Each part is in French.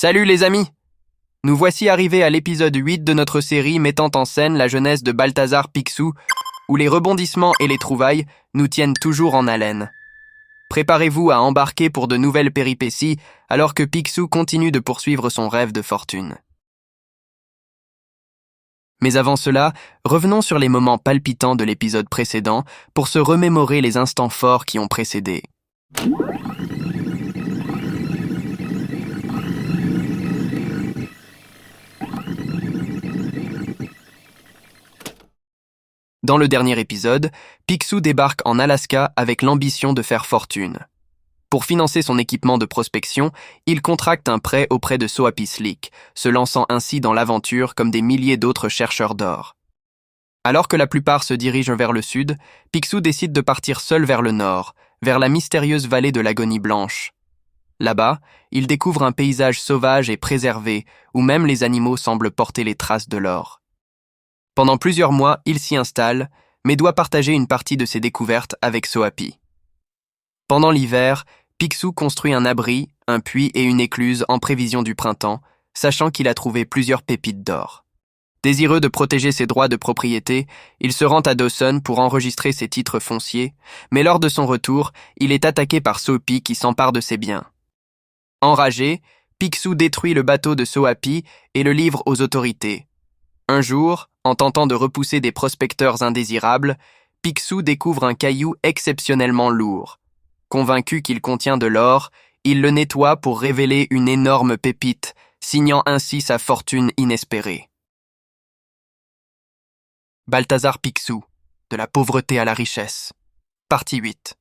Salut les amis! Nous voici arrivés à l'épisode 8 de notre série mettant en scène la jeunesse de Balthazar Picsou, où les rebondissements et les trouvailles nous tiennent toujours en haleine. Préparez-vous à embarquer pour de nouvelles péripéties alors que Picsou continue de poursuivre son rêve de fortune. Mais avant cela, revenons sur les moments palpitants de l'épisode précédent pour se remémorer les instants forts qui ont précédé. Dans le dernier épisode, Picsou débarque en Alaska avec l'ambition de faire fortune. Pour financer son équipement de prospection, il contracte un prêt auprès de Soapy Slick, se lançant ainsi dans l'aventure comme des milliers d'autres chercheurs d'or. Alors que la plupart se dirigent vers le sud, Picsou décide de partir seul vers le nord, vers la mystérieuse vallée de l'Agonie Blanche. Là-bas, il découvre un paysage sauvage et préservé, où même les animaux semblent porter les traces de l'or. Pendant plusieurs mois, il s'y installe, mais doit partager une partie de ses découvertes avec Soapy. Pendant l'hiver, Picsou construit un abri, un puits et une écluse en prévision du printemps, sachant qu'il a trouvé plusieurs pépites d'or. Désireux de protéger ses droits de propriété, il se rend à Dawson pour enregistrer ses titres fonciers, mais lors de son retour, il est attaqué par Soapy qui s'empare de ses biens. Enragé, Picsou détruit le bateau de Soapy et le livre aux autorités. Un jour, en tentant de repousser des prospecteurs indésirables, Picsou découvre un caillou exceptionnellement lourd. Convaincu qu'il contient de l'or, il le nettoie pour révéler une énorme pépite, signant ainsi sa fortune inespérée. Balthazar Picsou, de la pauvreté à la richesse. Partie 8.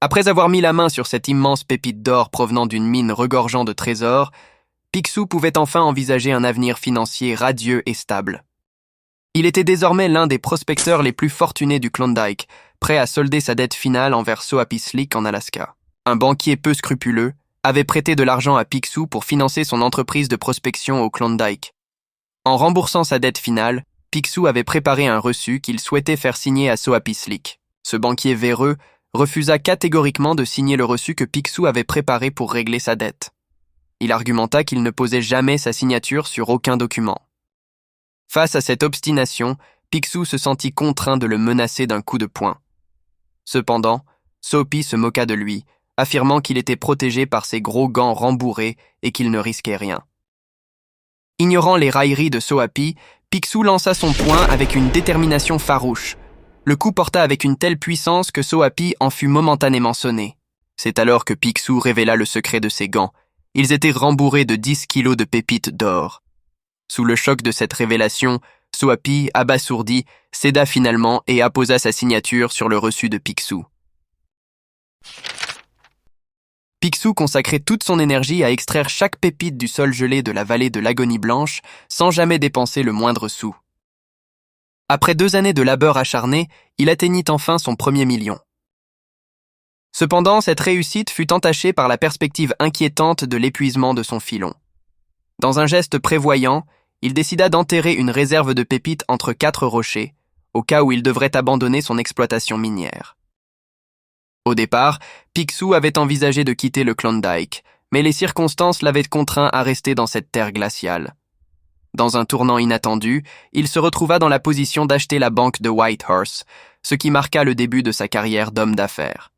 Après avoir mis la main sur cette immense pépite d'or provenant d'une mine regorgeant de trésors, Picsou pouvait enfin envisager un avenir financier radieux et stable. Il était désormais l'un des prospecteurs les plus fortunés du Klondike, prêt à solder sa dette finale envers Soapy Slick en Alaska. Un banquier peu scrupuleux avait prêté de l'argent à Picsou pour financer son entreprise de prospection au Klondike. En remboursant sa dette finale, Picsou avait préparé un reçu qu'il souhaitait faire signer à Soapy Slick. Ce banquier véreux refusa catégoriquement de signer le reçu que Picsou avait préparé pour régler sa dette. Il argumenta qu'il ne posait jamais sa signature sur aucun document. Face à cette obstination, Picsou se sentit contraint de le menacer d'un coup de poing. Cependant, Soapy se moqua de lui, affirmant qu'il était protégé par ses gros gants rembourrés et qu'il ne risquait rien. Ignorant les railleries de Soapy, Picsou lança son poing avec une détermination farouche. Le coup porta avec une telle puissance que Soapy en fut momentanément sonné. C'est alors que Picsou révéla le secret de ses gants. Ils étaient rembourrés de 10 kilos de pépites d'or. Sous le choc de cette révélation, Soapy, abasourdi, céda finalement et apposa sa signature sur le reçu de Picsou. Picsou consacrait toute son énergie à extraire chaque pépite du sol gelé de la vallée de l'Agonie Blanche sans jamais dépenser le moindre sou. Après 2 années de labeur acharné, il atteignit enfin son premier million. Cependant, cette réussite fut entachée par la perspective inquiétante de l'épuisement de son filon. Dans un geste prévoyant, il décida d'enterrer une réserve de pépites entre 4 rochers, au cas où il devrait abandonner son exploitation minière. Au départ, Picsou avait envisagé de quitter le Klondike, mais les circonstances l'avaient contraint à rester dans cette terre glaciale. Dans un tournant inattendu, il se retrouva dans la position d'acheter la banque de Whitehorse, ce qui marqua le début de sa carrière d'homme d'affaires.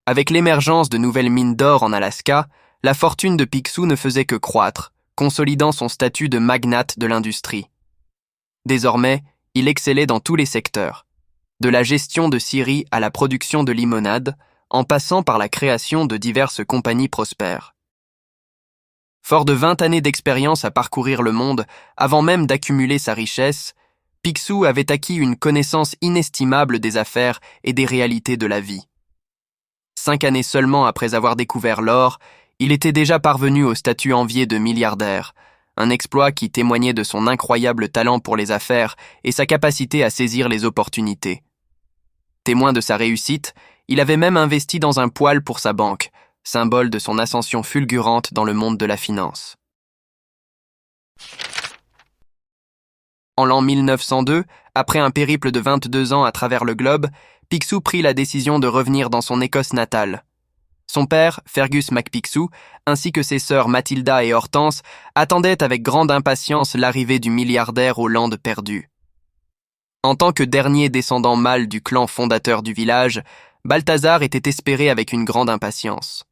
Avec l'émergence de nouvelles mines d'or en Alaska, la fortune de Picsou ne faisait que croître, consolidant son statut de magnate de l'industrie. Désormais, il excellait dans tous les secteurs, de la gestion de scieries à la production de limonade, en passant par la création de diverses compagnies prospères. Fort de 20 années d'expérience à parcourir le monde, avant même d'accumuler sa richesse, Picsou avait acquis une connaissance inestimable des affaires et des réalités de la vie. 5 années seulement après avoir découvert l'or, il était déjà parvenu au statut envié de milliardaire, un exploit qui témoignait de son incroyable talent pour les affaires et sa capacité à saisir les opportunités. Témoin de sa réussite, il avait même investi dans un poêle pour sa banque, symbole de son ascension fulgurante dans le monde de la finance. En l'an 1902, après un périple de 22 ans à travers le globe, Picsou prit la décision de revenir dans son Écosse natale. Son père, Fergus MacPicsou, ainsi que ses sœurs Mathilda et Hortense, attendaient avec grande impatience l'arrivée du milliardaire aux Landes perdues. En tant que dernier descendant mâle du clan fondateur du village, Balthazar était espéré avec une grande impatience.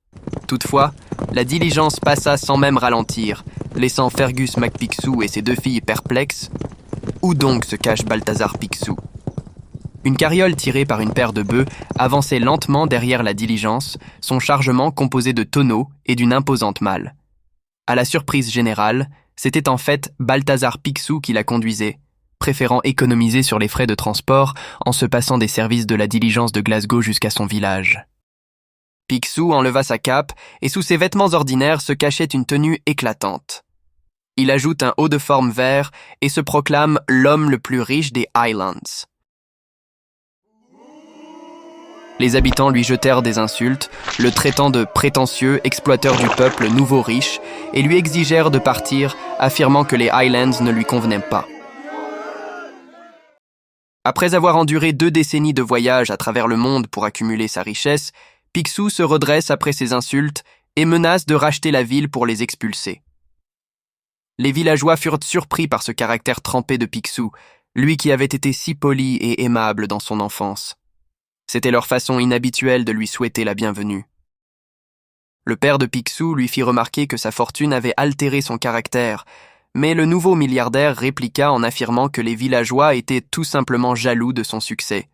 Toutefois, la diligence passa sans même ralentir, laissant Fergus MacPicsou et ses deux filles perplexes. Où donc se cache Balthazar Picsou? Une carriole tirée par une paire de bœufs avançait lentement derrière la diligence, son chargement composé de tonneaux et d'une imposante malle. À la surprise générale, c'était en fait Balthazar Picsou qui la conduisait, préférant économiser sur les frais de transport en se passant des services de la diligence de Glasgow jusqu'à son village. Picsou enleva sa cape et sous ses vêtements ordinaires se cachait une tenue éclatante. Il ajoute un haut de forme vert et se proclame l'homme le plus riche des Highlands. Les habitants lui jetèrent des insultes, le traitant de prétentieux, exploiteur du peuple nouveau riche, et lui exigèrent de partir, affirmant que les Highlands ne lui convenaient pas. Après avoir enduré 2 décennies de voyage à travers le monde pour accumuler sa richesse, Picsou se redresse après ces insultes et menace de racheter la ville pour les expulser. Les villageois furent surpris par ce caractère trempé de Picsou, lui qui avait été si poli et aimable dans son enfance. C'était leur façon inhabituelle de lui souhaiter la bienvenue. Le père de Picsou lui fit remarquer que sa fortune avait altéré son caractère, mais le nouveau milliardaire répliqua en affirmant que les villageois étaient tout simplement jaloux de son succès.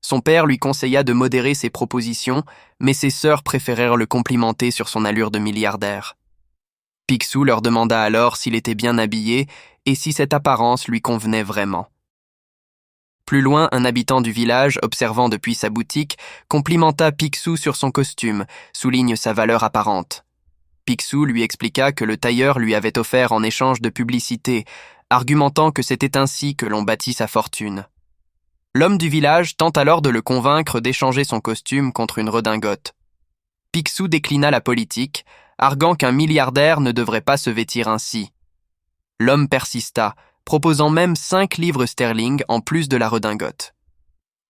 Son père lui conseilla de modérer ses propositions, mais ses sœurs préférèrent le complimenter sur son allure de milliardaire. Picsou leur demanda alors s'il était bien habillé et si cette apparence lui convenait vraiment. Plus loin, un habitant du village, observant depuis sa boutique, complimenta Picsou sur son costume, souligne sa valeur apparente. Picsou lui expliqua que le tailleur lui avait offert en échange de publicité, argumentant que c'était ainsi que l'on bâtit sa fortune. L'homme du village tente alors de le convaincre d'échanger son costume contre une redingote. Picsou déclina la politique, arguant qu'un milliardaire ne devrait pas se vêtir ainsi. L'homme persista, proposant même 5 livres sterling en plus de la redingote.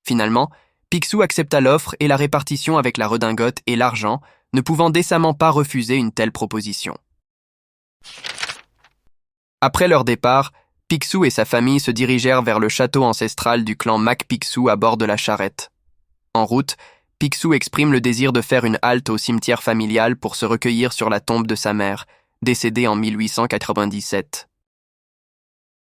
Finalement, Picsou accepta l'offre et la répartition avec la redingote et l'argent, ne pouvant décemment pas refuser une telle proposition. Après leur départ, Picsou et sa famille se dirigèrent vers le château ancestral du clan MacPicsou à bord de la charrette. En route, Picsou exprime le désir de faire une halte au cimetière familial pour se recueillir sur la tombe de sa mère, décédée en 1897.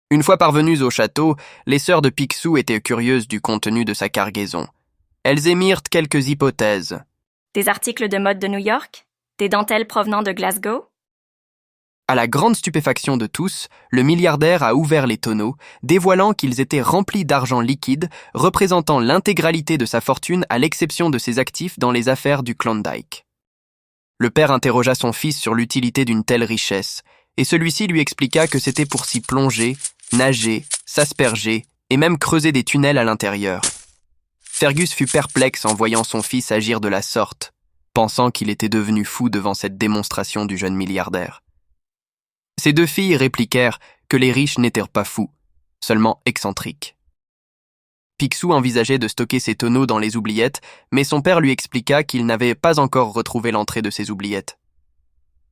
Une fois parvenues au château, les sœurs de Picsou étaient curieuses du contenu de sa cargaison. Elles émirent quelques hypothèses. Des articles de mode de New York? Des dentelles provenant de Glasgow? À la grande stupéfaction de tous, le milliardaire a ouvert les tonneaux, dévoilant qu'ils étaient remplis d'argent liquide, représentant l'intégralité de sa fortune à l'exception de ses actifs dans les affaires du Klondike. Le père interrogea son fils sur l'utilité d'une telle richesse, et celui-ci lui expliqua que c'était pour s'y plonger, nager, s'asperger et même creuser des tunnels à l'intérieur. Fergus fut perplexe en voyant son fils agir de la sorte, pensant qu'il était devenu fou devant cette démonstration du jeune milliardaire. Ses 2 filles répliquèrent que les riches n'étaient pas fous, seulement excentriques. Picsou envisageait de stocker ses tonneaux dans les oubliettes, mais son père lui expliqua qu'il n'avait pas encore retrouvé l'entrée de ses oubliettes.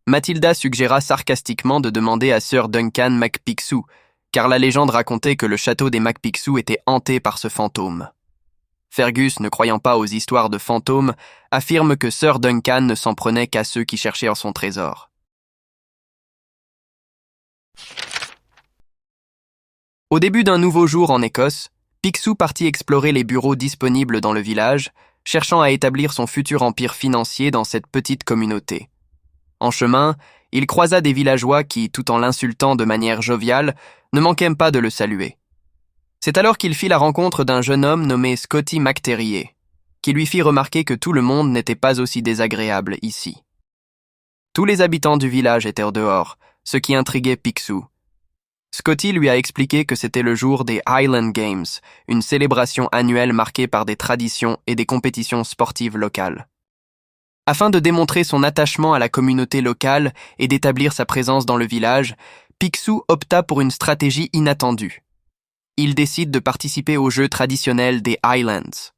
Mathilda suggéra sarcastiquement de demander à Sir Duncan MacPicsou, car la légende racontait que le château des MacPicsou était hanté par ce fantôme. Fergus, ne croyant pas aux histoires de fantômes, affirme que Sir Duncan ne s'en prenait qu'à ceux qui cherchaient son trésor. Au début d'un nouveau jour en Écosse, Picsou partit explorer les bureaux disponibles dans le village, cherchant à établir son futur empire financier dans cette petite communauté. En chemin, il croisa des villageois qui, tout en l'insultant de manière joviale, ne manquèrent pas de le saluer. C'est alors qu'il fit la rencontre d'un jeune homme nommé Scotty McTerrier, qui lui fit remarquer que tout le monde n'était pas aussi désagréable ici. Tous les habitants du village étaient dehors, ce qui intriguait Picsou. Scotty lui a expliqué que c'était le jour des Highland Games, une célébration annuelle marquée par des traditions et des compétitions sportives locales. Afin de démontrer son attachement à la communauté locale et d'établir sa présence dans le village, Picsou opta pour une stratégie inattendue. Il décide de participer aux jeux traditionnels des Highlands.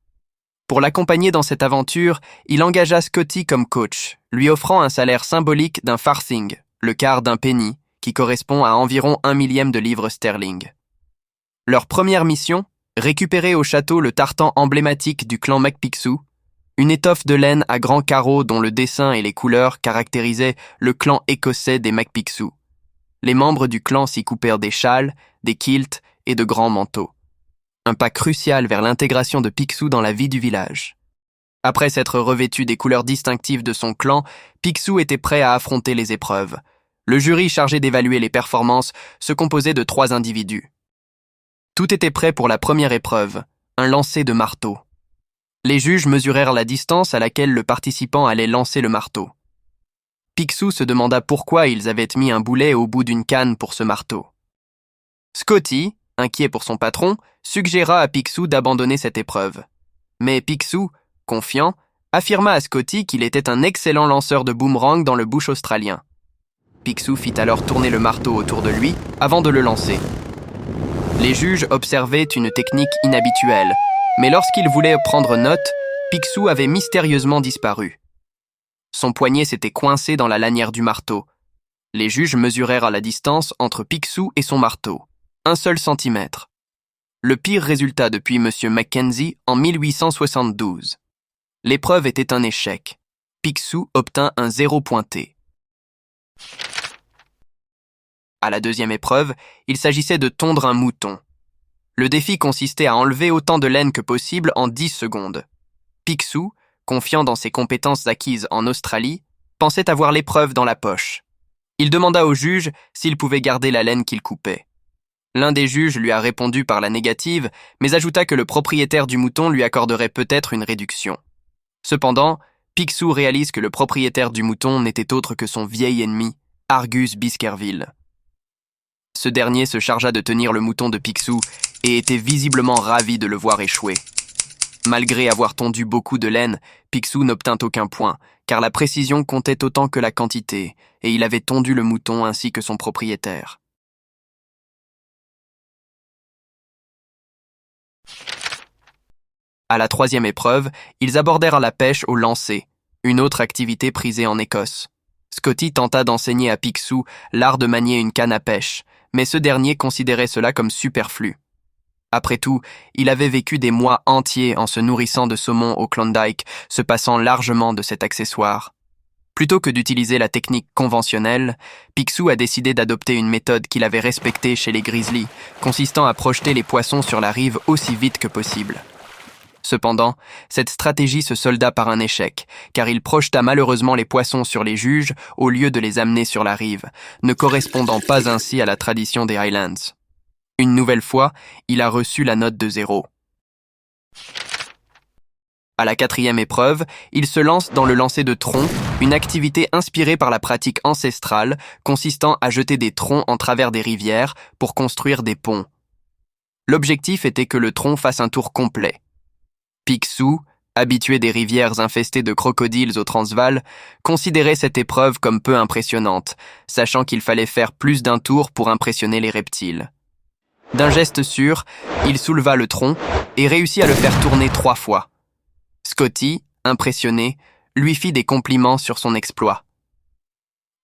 Pour l'accompagner dans cette aventure, il engagea Scotty comme coach, lui offrant un salaire symbolique d'un farthing, le quart d'un penny, qui correspond à environ 1/1000 de livres sterling. Leur première mission, récupérer au château le tartan emblématique du clan MacPicsou, une étoffe de laine à grands carreaux dont le dessin et les couleurs caractérisaient le clan écossais des MacPicsou. Les membres du clan s'y coupèrent des châles, des kilts et de grands manteaux. Un pas crucial vers l'intégration de Picsou dans la vie du village. Après s'être revêtu des couleurs distinctives de son clan, Picsou était prêt à affronter les épreuves. Le jury chargé d'évaluer les performances se composait de 3 individus. Tout était prêt pour la première épreuve, un lancer de marteau. Les juges mesurèrent la distance à laquelle le participant allait lancer le marteau. Picsou se demanda pourquoi ils avaient mis un boulet au bout d'une canne pour ce marteau. Scotty, inquiet pour son patron, suggéra à Picsou d'abandonner cette épreuve. Mais Picsou, confiant, affirma à Scotty qu'il était un excellent lanceur de boomerang dans le bush australien. Picsou fit alors tourner le marteau autour de lui avant de le lancer. Les juges observaient une technique inhabituelle, mais lorsqu'ils voulaient prendre note, Picsou avait mystérieusement disparu. Son poignet s'était coincé dans la lanière du marteau. Les juges mesurèrent la distance entre Picsou et son marteau. 1 seul centimètre. Le pire résultat depuis M. Mackenzie en 1872. L'épreuve était un échec. Picsou obtint un 0 pointé. À la deuxième épreuve, il s'agissait de tondre un mouton. Le défi consistait à enlever autant de laine que possible en 10 secondes. Picsou, confiant dans ses compétences acquises en Australie, pensait avoir l'épreuve dans la poche. Il demanda au juge s'il pouvait garder la laine qu'il coupait. L'un des juges lui a répondu par la négative, mais ajouta que le propriétaire du mouton lui accorderait peut-être une réduction. Cependant, Picsou réalise que le propriétaire du mouton n'était autre que son vieil ennemi, Argus Biskerville. Ce dernier se chargea de tenir le mouton de Picsou et était visiblement ravi de le voir échouer. Malgré avoir tondu beaucoup de laine, Picsou n'obtint aucun point, car la précision comptait autant que la quantité, et il avait tondu le mouton ainsi que son propriétaire. À la troisième épreuve, ils abordèrent la pêche au lancer, une autre activité prisée en Écosse. Scotty tenta d'enseigner à Picsou l'art de manier une canne à pêche, mais ce dernier considérait cela comme superflu. Après tout, il avait vécu des mois entiers en se nourrissant de saumon au Klondike, se passant largement de cet accessoire. Plutôt que d'utiliser la technique conventionnelle, Picsou a décidé d'adopter une méthode qu'il avait respectée chez les grizzlies, consistant à projeter les poissons sur la rive aussi vite que possible. Cependant, cette stratégie se solda par un échec, car il projeta malheureusement les poissons sur les juges au lieu de les amener sur la rive, ne correspondant pas ainsi à la tradition des Highlands. Une nouvelle fois, il a reçu la note de 0. À la quatrième épreuve, il se lance dans le lancer de troncs, une activité inspirée par la pratique ancestrale consistant à jeter des troncs en travers des rivières pour construire des ponts. L'objectif était que le tronc fasse un tour complet. Picsou, habitué des rivières infestées de crocodiles au Transvaal, considérait cette épreuve comme peu impressionnante, sachant qu'il fallait faire plus d'un tour pour impressionner les reptiles. D'un geste sûr, il souleva le tronc et réussit à le faire tourner 3 fois. Scotty, impressionné, lui fit des compliments sur son exploit.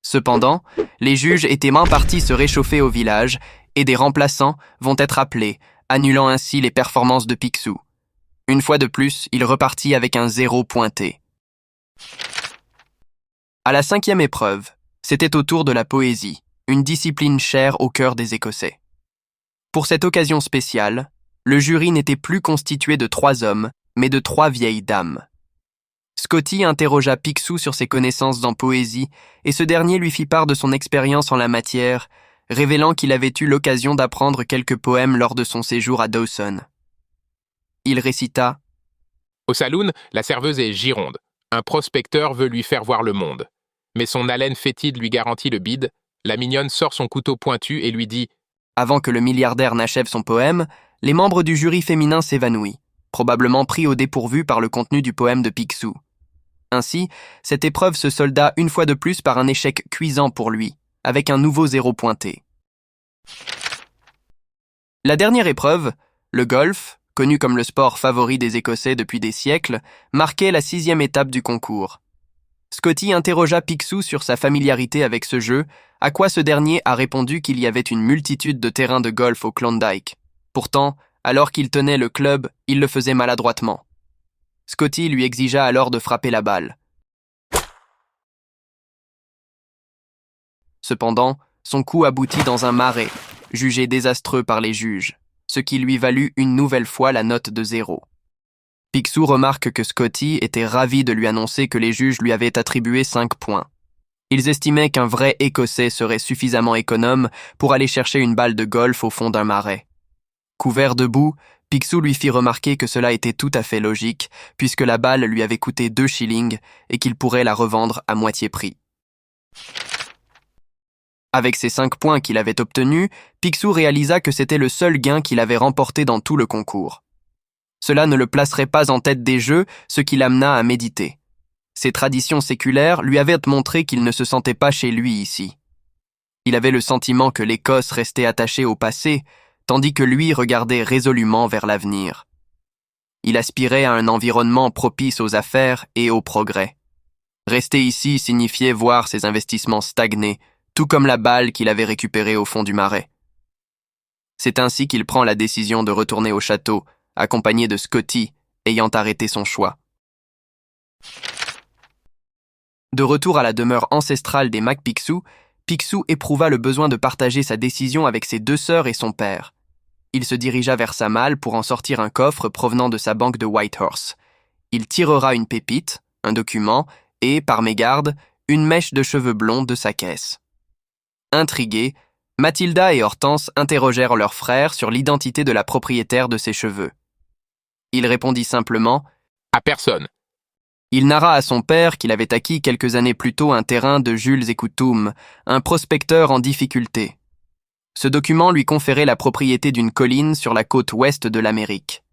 Cependant, les juges étaient main partis se réchauffer au village et des remplaçants vont être appelés, annulant ainsi les performances de Picsou. Une fois de plus, il repartit avec un 0 pointé. À la 5e épreuve, c'était au tour de la poésie, une discipline chère au cœur des Écossais. Pour cette occasion spéciale, le jury n'était plus constitué de 3 hommes, mais de 3 vieilles dames. Scotty interrogea Picsou sur ses connaissances en poésie et ce dernier lui fit part de son expérience en la matière, révélant qu'il avait eu l'occasion d'apprendre quelques poèmes lors de son séjour à Dawson. Il récita « Au saloon, la serveuse est gironde. Un prospecteur veut lui faire voir le monde. Mais son haleine fétide lui garantit le bide. La mignonne sort son couteau pointu et lui dit « Avant que le milliardaire n'achève son poème, les membres du jury féminin s'évanouissent, probablement pris au dépourvu par le contenu du poème de Picsou. Ainsi, cette épreuve se solda une fois de plus par un échec cuisant pour lui, avec un nouveau 0 pointé. La dernière épreuve, le golf, connu comme le sport favori des Écossais depuis des siècles, marquait la 6e étape du concours. Scotty interrogea Picsou sur sa familiarité avec ce jeu, à quoi ce dernier a répondu qu'il y avait une multitude de terrains de golf au Klondike. Pourtant, alors qu'il tenait le club, il le faisait maladroitement. Scotty lui exigea alors de frapper la balle. Cependant, son coup aboutit dans un marais, jugé désastreux par les juges, ce qui lui valut une nouvelle fois la note de 0. Picsou remarque que Scotty était ravi de lui annoncer que les juges lui avaient attribué 5 points. Ils estimaient qu'un vrai Écossais serait suffisamment économe pour aller chercher une balle de golf au fond d'un marais. Couvert de boue, Picsou lui fit remarquer que cela était tout à fait logique, puisque la balle lui avait coûté 2 shillings et qu'il pourrait la revendre à moitié prix. Avec ces 5 points qu'il avait obtenus, Picsou réalisa que c'était le seul gain qu'il avait remporté dans tout le concours. Cela ne le placerait pas en tête des jeux, ce qui l'amena à méditer. Ses traditions séculaires lui avaient montré qu'il ne se sentait pas chez lui ici. Il avait le sentiment que l'Écosse restait attachée au passé, tandis que lui regardait résolument vers l'avenir. Il aspirait à un environnement propice aux affaires et au progrès. Rester ici signifiait voir ses investissements stagner, tout comme la balle qu'il avait récupérée au fond du marais. C'est ainsi qu'il prend la décision de retourner au château, accompagné de Scotty, ayant arrêté son choix. De retour à la demeure ancestrale des MacPicsou, Picsou éprouva le besoin de partager sa décision avec ses 2 sœurs et son père. Il se dirigea vers sa malle pour en sortir un coffre provenant de sa banque de Whitehorse. Il tirera une pépite, un document et, par mégarde, une mèche de cheveux blonds de sa caisse. Intrigués, Mathilda et Hortense interrogèrent leur frère sur l'identité de la propriétaire de ses cheveux. Il répondit simplement « À personne. » Il narra à son père qu'il avait acquis quelques années plus tôt un terrain de Jules Écoutoum, un prospecteur en difficulté. Ce document lui conférait la propriété d'une colline sur la côte ouest de l'Amérique.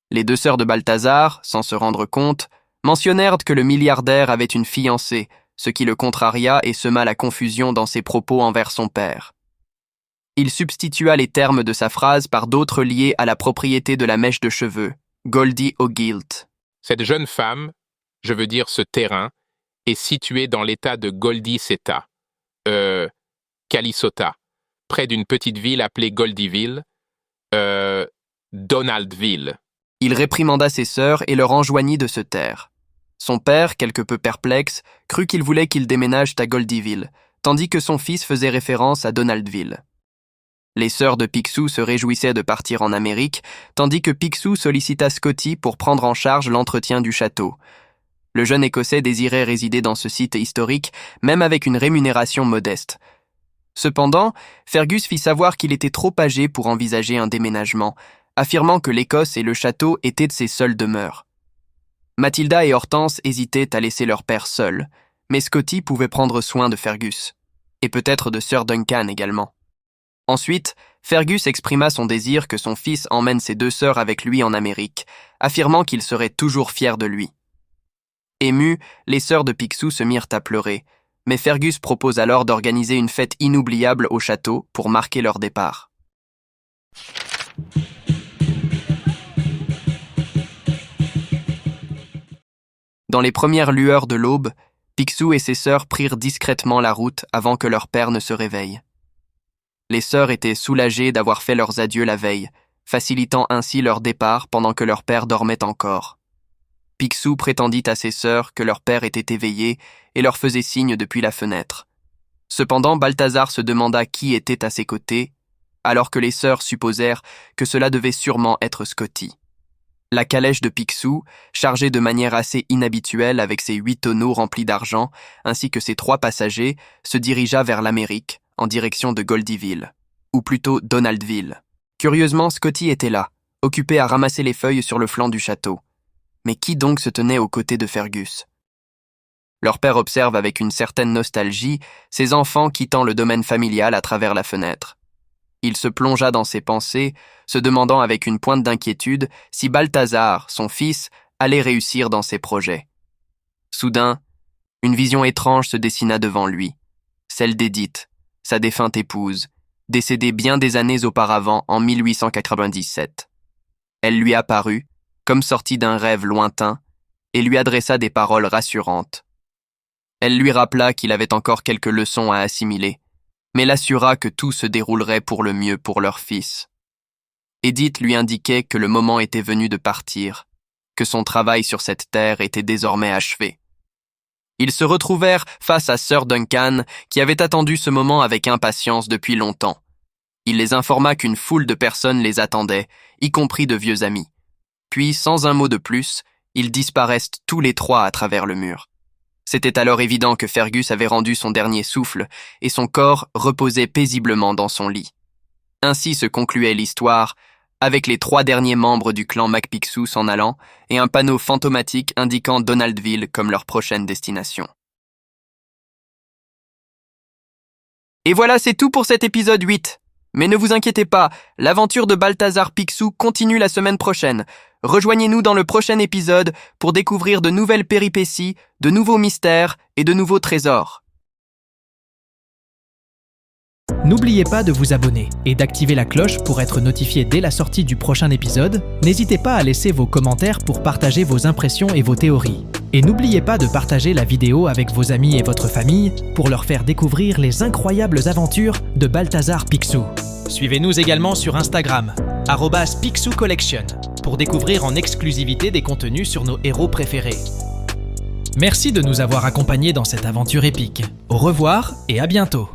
Les 2 sœurs de Balthazar, sans se rendre compte, mentionnèrent que le milliardaire avait une fiancée, ce qui le contraria et sema la confusion dans ses propos envers son père. Il substitua les termes de sa phrase par d'autres liés à la propriété de la mèche de cheveux, Goldie O'Gilt. Cette jeune femme, je veux dire ce terrain, est situé dans l'état de Goldie-Seta, Calisota, près d'une petite ville appelée Goldieville, Donaldville. Il réprimanda ses sœurs et leur enjoignit de se taire. Son père, quelque peu perplexe, crut qu'il voulait qu'ils déménagent à Goldieville, tandis que son fils faisait référence à Donaldville. Les sœurs de Picsou se réjouissaient de partir en Amérique, tandis que Picsou sollicita Scotty pour prendre en charge l'entretien du château. Le jeune Écossais désirait résider dans ce site historique, même avec une rémunération modeste. Cependant, Fergus fit savoir qu'il était trop âgé pour envisager un déménagement, affirmant que l'Écosse et le château étaient de ses seules demeures. Mathilda et Hortense hésitaient à laisser leur père seul, mais Scotty pouvait prendre soin de Fergus, et peut-être de Sir Duncan également. Ensuite, Fergus exprima son désir que son fils emmène ses 2 sœurs avec lui en Amérique, affirmant qu'il serait toujours fier de lui. Émues, les sœurs de Picsou se mirent à pleurer, mais Fergus propose alors d'organiser une fête inoubliable au château pour marquer leur départ. Dans les premières lueurs de l'aube, Picsou et ses sœurs prirent discrètement la route avant que leur père ne se réveille. Les sœurs étaient soulagées d'avoir fait leurs adieux la veille, facilitant ainsi leur départ pendant que leur père dormait encore. Picsou prétendit à ses sœurs que leur père était éveillé et leur faisait signe depuis la fenêtre. Cependant, Balthazar se demanda qui était à ses côtés, alors que les sœurs supposèrent que cela devait sûrement être Scotty. La calèche de Picsou, chargée de manière assez inhabituelle avec ses 8 tonneaux remplis d'argent, ainsi que ses 3 passagers, se dirigea vers l'Amérique, en direction de Goldieville, ou plutôt Donaldville. Curieusement, Scotty était là, occupé à ramasser les feuilles sur le flanc du château. Mais qui donc se tenait aux côtés de Fergus? Leur père observe avec une certaine nostalgie ses enfants quittant le domaine familial à travers la fenêtre. Il se plongea dans ses pensées, se demandant avec une pointe d'inquiétude si Balthazar, son fils, allait réussir dans ses projets. Soudain, une vision étrange se dessina devant lui, celle d'Edith, sa défunte épouse, décédée bien des années auparavant en 1897. Elle lui apparut, comme sortie d'un rêve lointain, et lui adressa des paroles rassurantes. Elle lui rappela qu'il avait encore quelques leçons à assimiler, mais l'assura que tout se déroulerait pour le mieux pour leur fils. Edith lui indiquait que le moment était venu de partir, que son travail sur cette terre était désormais achevé. Ils se retrouvèrent face à Sir Duncan, qui avait attendu ce moment avec impatience depuis longtemps. Il les informa qu'une foule de personnes les attendait, y compris de vieux amis. Puis, sans un mot de plus, ils disparaissent tous les trois à travers le mur. C'était alors évident que Fergus avait rendu son dernier souffle et son corps reposait paisiblement dans son lit. Ainsi se concluait l'histoire, avec les 3 derniers membres du clan MacPicsou s'en allant et un panneau fantomatique indiquant Donaldville comme leur prochaine destination. Et voilà, c'est tout pour cet épisode 8. Mais ne vous inquiétez pas, l'aventure de Balthazar Picsou continue la semaine prochaine. Rejoignez-nous dans le prochain épisode pour découvrir de nouvelles péripéties, de nouveaux mystères et de nouveaux trésors. N'oubliez pas de vous abonner et d'activer la cloche pour être notifié dès la sortie du prochain épisode. N'hésitez pas à laisser vos commentaires pour partager vos impressions et vos théories. Et n'oubliez pas de partager la vidéo avec vos amis et votre famille pour leur faire découvrir les incroyables aventures de Balthazar Picsou. Suivez-nous également sur Instagram, @PicsouCollection, pour découvrir en exclusivité des contenus sur nos héros préférés. Merci de nous avoir accompagnés dans cette aventure épique. Au revoir et à bientôt.